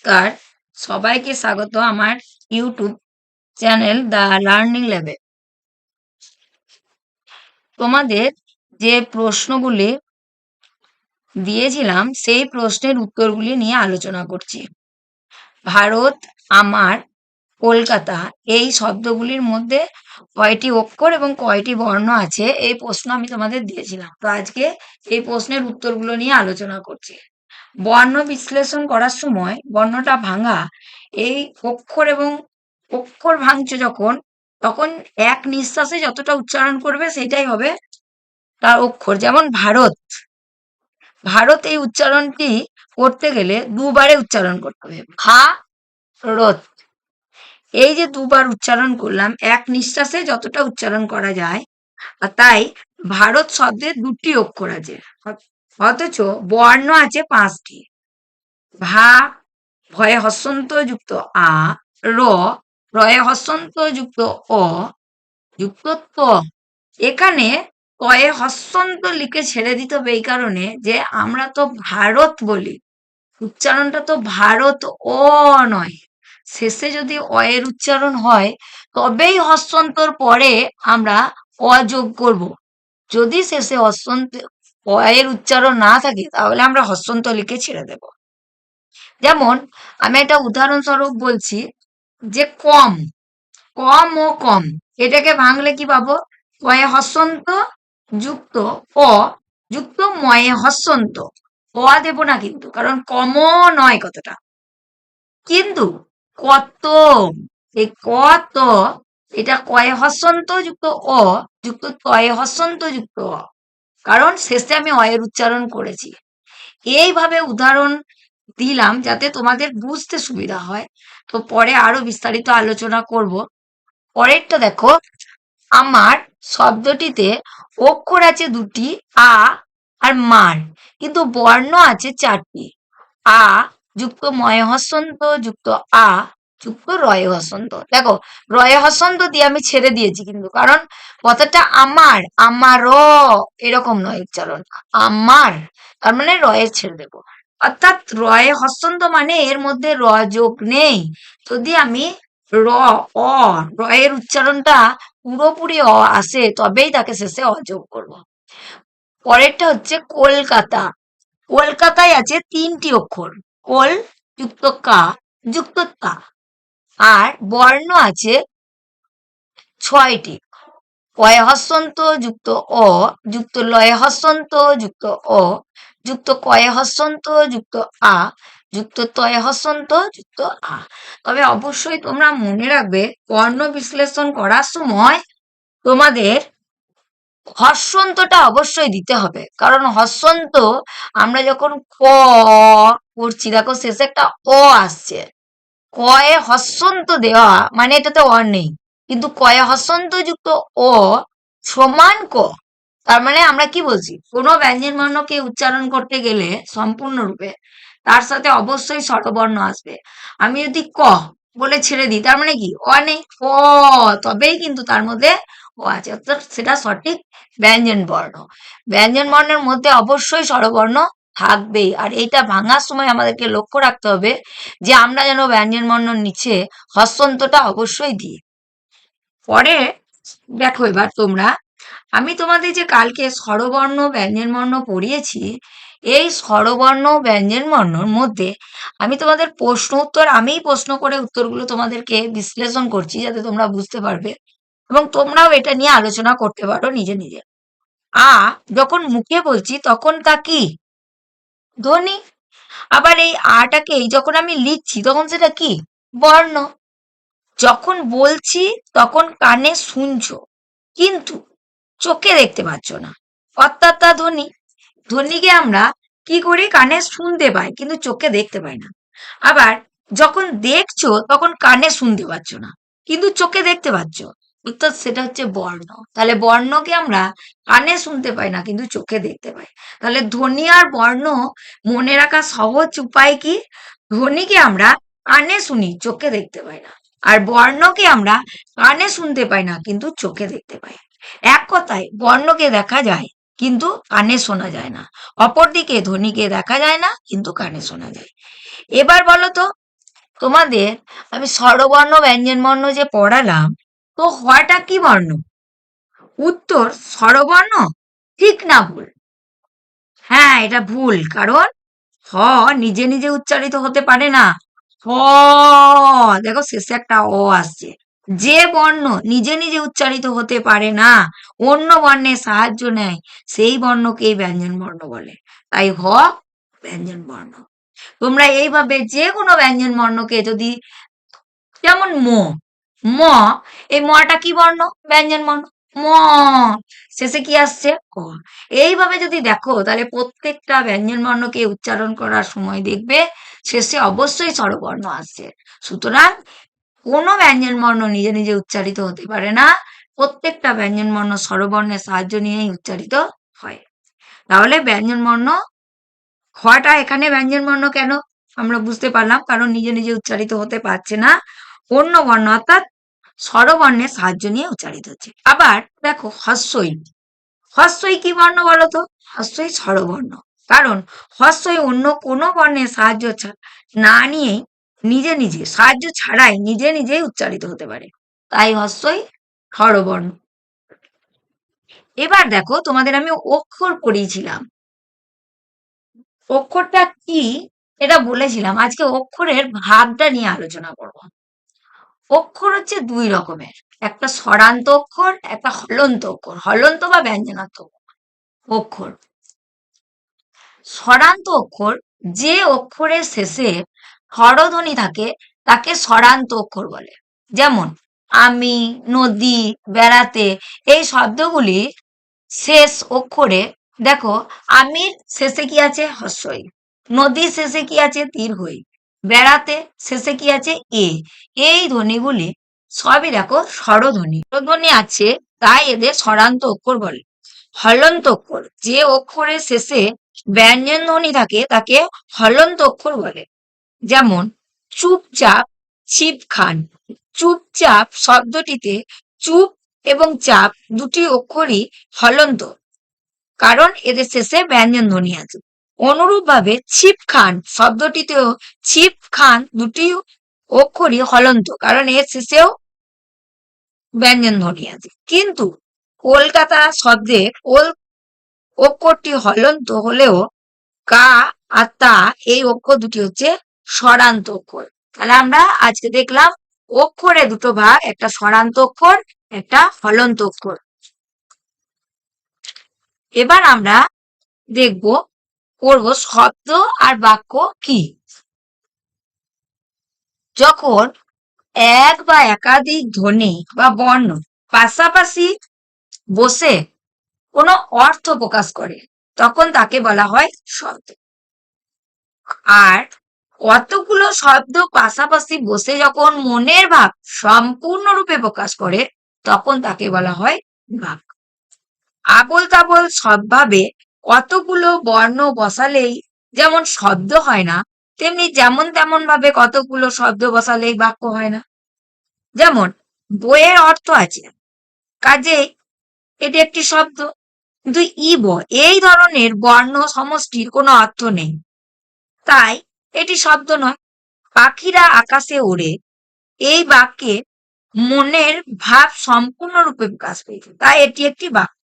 নমস্কার, সবাইকে স্বাগত আমার ইউটিউব চ্যানেল দ্য লার্নিং ল্যাবে। তোমাদের যে প্রশ্নগুলি দিয়েছিলাম সেই প্রশ্নের উত্তরগুলি নিয়ে আলোচনা করছি। ভারত, আমার, কলকাতা এই শব্দগুলির মধ্যে কয়টি অক্ষর এবং কয়টি বর্ণ আছে এই প্রশ্ন আমি তোমাদের দিয়েছিলাম। তো আজকে এই প্রশ্নের উত্তরগুলো নিয়ে আলোচনা করছি। বর্ণ বিশ্লেষণ করার সময় বর্ণটা ভাঙা, এই অক্ষর এবং অক্ষর ভাঙছে যখন, তখন এক নিঃশ্বাসে যতটা উচ্চারণ করবে সেটাই হবে তার অক্ষর। যেমন ভারত, ভারত এই উচ্চারণটি করতে গেলে দুবারে উচ্চারণ করতে হবে, ভারত। এই যে দুবার উচ্চারণ করলাম, এক নিঃশ্বাসে যতটা উচ্চারণ করা যায়, আর তাই ভারত শব্দের দুটি অক্ষর আছে, অথচ বর্ণ আছে 5টি। ভা, ভয়ে হস্যন্ত যুক্ত আ, র, রয়ে হস্যন্ত যুক্ত অ, যুক্ত ত। এখানে তয়ে হস্যন্ত লিখে ছেড়ে দিতে হবে এই কারণে যে আমরা তো ভারত বলি, উচ্চারণটা তো ভারত অ নয়। শেষে যদি অ এর উচ্চারণ হয় তবেই হস্যন্তর পরে আমরা অ যোগ করব। যদি শেষে হস্যন্ত অ এর উচ্চারণ না থাকে তাহলে আমরা হস্যন্ত লিখে ছেড়ে দেব। যেমন আমি একটা উদাহরণস্বরূপ বলছি যে কম, কম ও কম, এটাকে ভাঙলে কি পাবো? কয়ে হস্যন্ত যুক্ত অ যুক্ত ময়ে হস্যন্ত। অ দেব না কিন্তু, কারণ কম নয় কথাটা। কিন্তু কত, এই কত, এটা কয়ে হস্যন্ত যুক্ত অ যুক্ত তয়ে হস্যন্ত যুক্ত অ, কারণ শেষে আমি অ এর উচ্চারণ করেছি। এইভাবে উদাহরণ দিলাম যাতে তোমাদের বুঝতে সুবিধা হয়। তো পরে আরো বিস্তারিত আলোচনা করব। পরেরটা দেখো, আমার শব্দটিতে অক্ষর আছে 2টি, আ আর মার, কিন্তু বর্ণ আছে 4টি। আ যুক্ত ময় হস্যন্ত যুক্ত আ যুক্ত রয় হস্যন্ত। দেখো রয় হস্যন্ত দিয়ে আমি ছেড়ে দিয়েছি কিন্তু, কারণ কথাটা আমার, আমারও এরকম নয় উচ্চারণ, আমার, তার মানে রয়ে ছেড়ে দেবো। অর্থাৎ রয়ে হস্যন্ত মানে এর মধ্যে র যোগ নেই। যদি আমি র, অ, রয়ের উচ্চারণটা পুরোপুরি অ আসে তবেই তাকে শেষে অ যোগ করবো। পরেরটা হচ্ছে কলকাতা। কলকাতায় আছে 3টি অক্ষর, কোল যুক্ত কা যুক্ত তা, আর বর্ণ আছে 6টি। কয়ে হস্যন্ত যুক্ত অ যুক্ত লয়ে হস্যন্ত যুক্ত অ যুক্ত কয়ে হস্যন্ত যুক্ত আ যুক্ত তয়ে হস্যন্ত যুক্ত আ। তবে অবশ্যই তোমরা মনে রাখবে, বর্ণ বিশ্লেষণ করার সময় তোমাদের হস্যন্তটা অবশ্যই দিতে হবে, কারণ হস্যন্ত আমরা যখন ক করছি, দেখো শেষে একটা অ আসছে, কয়ে হস্যন্ত দেওয়া মানে এটাতে অ নেই, কিন্তু কয়ে হস্যন্ত যুক্ত অ সমান ক। তার মানে আমরা কি বলছি, কোনো ব্যঞ্জন বর্ণকে উচ্চারণ করতে গেলে সম্পূর্ণরূপে তার সাথে অবশ্যই স্বরবর্ণ আসবে। আমি যদি ক বলে ছেড়ে দিই তার মানে কি অ নেই, ক, তবেই কিন্তু তার মধ্যে ও আছে, অর্থাৎ সেটা সঠিক ব্যঞ্জন বর্ণ। ব্যঞ্জন বর্ণের মধ্যে অবশ্যই স্বরবর্ণ থাকবেই, আর এইটা ভাঙার সময় আমাদেরকে লক্ষ্য রাখতে হবে যে আমরা যেন ব্যঞ্জন বর্ণর নিচে হস্যন্তটা অবশ্যই দিই। পরে দেখো এবার তোমরা, আমি তোমাদের যে কালকে স্বরবর্ণ ব্যঞ্জন বর্ণ পড়িয়েছি, এই স্বরবর্ণ ব্যঞ্জন বর্ণর মধ্যে আমি তোমাদের প্রশ্ন উত্তর, আমিই প্রশ্ন করে উত্তরগুলো তোমাদেরকে বিশ্লেষণ করছি যাতে তোমরা বুঝতে পারবে এবং তোমরাও এটা নিয়ে আলোচনা করতে পারো নিজে নিজে। আ যখন মুখে বলছি তখন তা কি? ধ্বনি। আবার এই আটাকেই যখন আমি লিখছি তখন সেটা কি? বর্ণ। যখন বলছি তখন কানে শুনছো কিন্তু চোখে দেখতে পাচ্ছ না, অর্থাৎ তা ধ্বনি। ধ্বনিকে আমরা কি করি? কানে শুনতে পাই কিন্তু চোখে দেখতে পাই না। আবার যখন দেখছো তখন কানে শুনতে পাচ্ছ না কিন্তু চোখে দেখতে পাচ্ছ, অর্থাৎ সেটা হচ্ছে বর্ণ। তাহলে বর্ণকে আমরা কানে শুনতে পাই না কিন্তু চোখে দেখতে পাই। তাহলে ধ্বনি আর বর্ণ মনে রাখা সহজ উপায় কি? ধ্বনিকে আমরা কানে শুনি, চোখে দেখতে পাই না, আর বর্ণকে আমরা কানে শুনতে পাই না কিন্তু চোখে দেখতে পাই। এক কথায় বর্ণকে দেখা যায় কিন্তু কানে শোনা যায় না, অপরদিকে ধ্বনিকে দেখা যায় না কিন্তু কানে শোনা যায়। এবার বলো তো, তোমাদের আমি স্বরবর্ণ ব্যঞ্জন বর্ণ যে পড়ালাম, তো হটা কি বর্ণ? উত্তর স্বরবর্ণ। ঠিক না ভুল? হ্যাঁ, এটা ভুল, কারণ হ নিজে নিজে উচ্চারিত হতে পারে না। হ, দেখো শেষে একটা অ আসছে। যে বর্ণ নিজে নিজে উচ্চারিত হতে পারে না, অন্য বর্ণের সাহায্য নেয়, সেই বর্ণকেই ব্যঞ্জন বর্ণ বলে। তাই হ ব্যঞ্জন বর্ণ। তোমরা এইভাবে যে কোনো ব্যঞ্জন বর্ণকে যদি, যেমন ম, ম, এই মটা কি বর্ণ? ব্যঞ্জন বর্ণ। ম, শেষে কি আসছে? ক। এইভাবে যদি দেখো, তাহলে প্রত্যেকটা ব্যঞ্জন বর্ণকে উচ্চারণ করার সময় দেখবে শেষে অবশ্যই স্বরবর্ণ আসছে। সুতরাং কোনো ব্যঞ্জন বর্ণ নিজে নিজে উচ্চারিত হতে পারে না, প্রত্যেকটা ব্যঞ্জন বর্ণ স্বরবর্ণের সাহায্য নিয়েই উচ্চারিত হয়। তাহলে ব্যঞ্জন বর্ণ, হওয়াটা এখানে ব্যঞ্জন বর্ণ কেন আমরা বুঝতে পারলাম, কারণ নিজে নিজে উচ্চারিত হতে পারছে না, অন্য বর্ণ অর্থাৎ স্বরবর্ণের সাহায্য নিয়ে উচ্চারিত হচ্ছে। আবার দেখো হস্যই, হস্যই কি বর্ণ বলতো? হস্যই স্বরবর্ণ, কারণ হস্যই অন্য কোনো বর্ণের সাহায্য না নিয়েই নিজে নিজে, সাহায্য ছাড়াই নিজে নিজেই উচ্চারিত হতে পারে, তাই হস্যই স্বরবর্ণ। এবার দেখো তোমাদের আমি অক্ষর পড়িয়েছিলাম, অক্ষরটা কি এটা বলেছিলাম, আজকে অক্ষরের ভাগটা নিয়ে আলোচনা করব। অক্ষর হচ্ছে দুই রকমের, একটা স্বরান্ত অক্ষর, একটা হলন্ত অক্ষর, হলন্ত বা ব্যঞ্জনাত্মক অক্ষর। স্বরান্ত অক্ষর, যে অক্ষরের শেষে স্বরধ্বনি থাকে তাকে স্বরান্ত অক্ষর বলে। যেমন আমি, নদী, বেড়াতে, এই শব্দগুলি শেষ অক্ষরে, দেখো আমির শেষে কি আছে? হস্যই। নদীর শেষে কি আছে? দীর্ঘই। বেড়াতে শেষে কি আছে? এ। এই ধ্বনিগুলি সবই দেখো স্বরধ্বনি, স্বরধ্বনি আছে, তাই এদের স্বরান্ত অক্ষর বলে। হলন্ত অক্ষর, যে অক্ষরের শেষে ব্যঞ্জন ধ্বনি থাকে তাকে হলন্ত অক্ষর বলে। যেমন চুপচাপ, ছিপ খান। চুপচাপ শব্দটিতে চুপ এবং চাপ দুটি অক্ষরই হলন্ত, কারণ এদের শেষে ব্যঞ্জন ধ্বনি আছে। অনুরূপভাবে ছিপ খান শব্দটিতেও ছিপ খান দুটি অক্ষরই হলন্ত, কারণ এর শেষেও ব্যঞ্জন ধ্বনি আছে। কিন্তু কলকাতা শব্দে কোল অক্ষরটি হলন্ত হলেও কা আর তা, এই অক্ষর দুটি হচ্ছে স্বরান্ত অক্ষর। তাহলে আমরা আজকে দেখলাম অক্ষরে দুটো ভাগ, একটা স্বরান্ত অক্ষর, একটা হলন্ত অক্ষর। এবার আমরা দেখব, করব শব্দ আর বাক্য কি। যখন এক বা একাধিক ধ্বনি বা বর্ণ পাশাপাশি বসে কোনো অর্থ প্রকাশ করে, তখন তাকে বলা হয় শব্দ। আর কতগুলো শব্দ পাশাপাশি বসে যখন মনের ভাব সম্পূর্ণরূপে প্রকাশ করে, তখন তাকে বলা হয় বাক্য। আবোল তাবোল সবভাবে কতগুলো বর্ণ বসালেই যেমন শব্দ হয় না, তেমনি যেমন তেমন ভাবে কতগুলো শব্দ বসালেই বাক্য হয় না। যেমন বইয়ের অর্থ আছে, কাজেই এটি একটি শব্দ, কিন্তু ইব, এই ধরনের বর্ণ সমষ্টির কোনো অর্থ নেই, তাই এটি শব্দ নয়। পাখিরা আকাশে ওড়ে, এই বাক্যে মনের ভাব সম্পূর্ণরূপে প্রকাশ পেয়েছে, তাই এটি একটি বাক্য।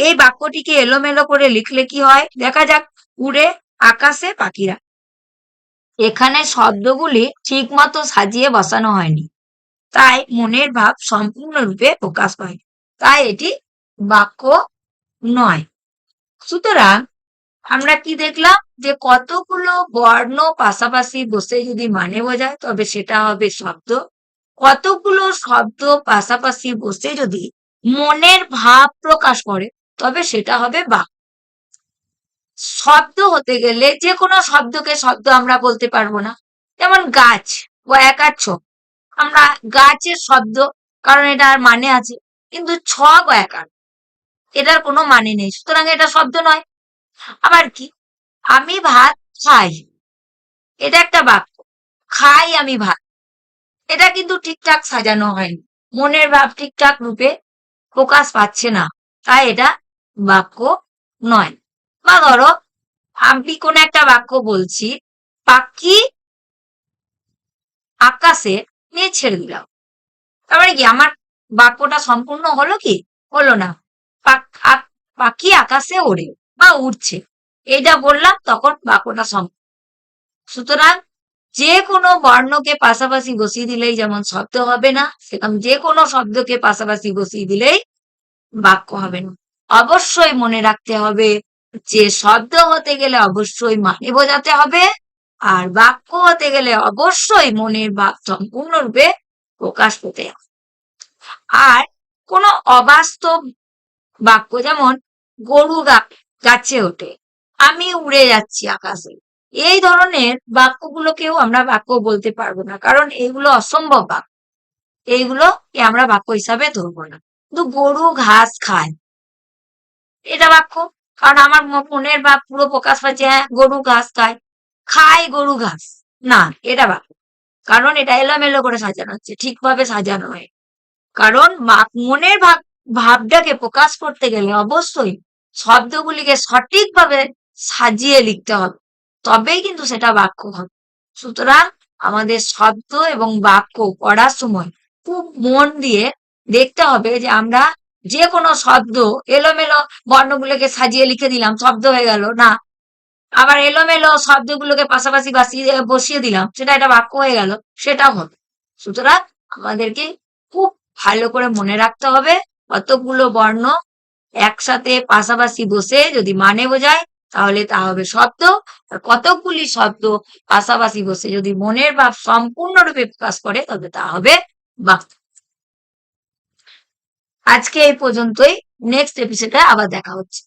এই বাক্যটিকে এলোমেলো করে লিখলে কি হয় দেখা যাক। উড়ে আকাশে পাখিরা, এখানে শব্দগুলি ঠিক মতো সাজিয়ে বসানো হয়নি, তাই মনের ভাব সম্পূর্ণরূপে প্রকাশ পায়, তাই এটি বাক্য নয়। সুতরাং আমরা কি দেখলাম, যে কতগুলো বর্ণ পাশাপাশি বসে যদি মানে বোঝায় তবে সেটা হবে শব্দ, কতগুলো শব্দ পাশাপাশি বসে যদি মনের ভাব প্রকাশ করে তবে সেটা হবে বাক্য। শব্দ হতে গেলে যে কোনো শব্দকে শব্দ আমরা বলতে পারবো না। যেমন গাছ ও একাচ্ছ, আমরা গাছের শব্দ, কারণ এটার মানে আছে, কিন্তু ছ একার এটার কোনো মানে নেই, সুতরাং এটা শব্দ নয়। আবার কি, আমি ভাত খাই, এটা একটা বাক্য। খাই আমি ভাত, এটা কিন্তু ঠিকঠাক সাজানো হয়নি, মনের ভাব ঠিকঠাক রূপে প্রকাশ পাচ্ছে না, তাই এটা বাক্য নয়। বা ধরো আমি কোন একটা বাক্য বলছি, পাখি আকাশে নিয়ে ছেড়ে দিলাম। তারপরে কি আমার বাক্যটা সম্পূর্ণ হলো কি? হলো না। পাখি আকাশে ওড়ে বা উড়ছে, এটা বললাম, তখন বাক্যটা সম্পূর্ণ। সুতরাং যে কোনো বর্ণকে পাশাপাশি বসিয়ে দিলেই যেমন শব্দ হবে না, সেরকম যে কোনো শব্দকে পাশাপাশি বসিয়ে দিলেই বাক্য হবে না। অবশ্যই মনে রাখতে হবে যে শব্দ হতে গেলে অবশ্যই মানে বোঝাতে হবে, আর বাক্য হতে গেলে অবশ্যই মনের ভাব সম্পূর্ণরূপে প্রকাশ পেতে হবে। আর কোনো অবাস্তব বাক্য, যেমন গরু গাছে ওঠে, আমি উড়ে যাচ্ছি আকাশে, এই ধরনের বাক্যগুলোকেও আমরা বাক্য বলতে পারবো না, কারণ এগুলো অসম্ভব বাক্য, এইগুলোকে আমরা বাক্য হিসাবে ধরবো না। কিন্তু গরু ঘাস খায়, এটা বাক্য, কারণ আমার মনের ভাব পুরো প্রকাশ পাচ্ছে, হ্যাঁ গরু ঘাস খায়, খায় গরু ঘাস, না এটা বাক্য, কারণ এটা এলোমেলো করে সাজানো হচ্ছে, ঠিকভাবে সাজানো হয়। কারণ মনের ভাবটাকে প্রকাশ করতে গেলে অবশ্যই শব্দগুলিকে সঠিকভাবে সাজিয়ে লিখতে হবে, তবেই কিন্তু সেটা বাক্য হবে। সুতরাং আমাদের শব্দ এবং বাক্য পড়ার সময় খুব মন দিয়ে দেখতে হবে যে আমরা যে কোনো শব্দ এলোমেলো বর্ণগুলোকে সাজিয়ে লিখে দিলাম, শব্দ হয়ে গেল না, আবার এলোমেলো শব্দগুলোকে পাশাপাশি বসিয়ে দিলাম, সেটা একটা বাক্য হয়ে গেল, সেটাও হবে। সুতরাং আমাদেরকে খুব ভালো করে মনে রাখতে হবে কতগুলো বর্ণ একসাথে পাশাপাশি বসে যদি মানে বোঝায় তাহলে তা হবে শব্দ, আর কতকগুলি শব্দ পাশাপাশি বসে যদি মনের ভাব সম্পূর্ণরূপে প্রকাশ করে তবে তা হবে বাক্য। আজকে এই পর্যন্তই, নেক্সট এপিসোডে আবার দেখা হচ্ছে।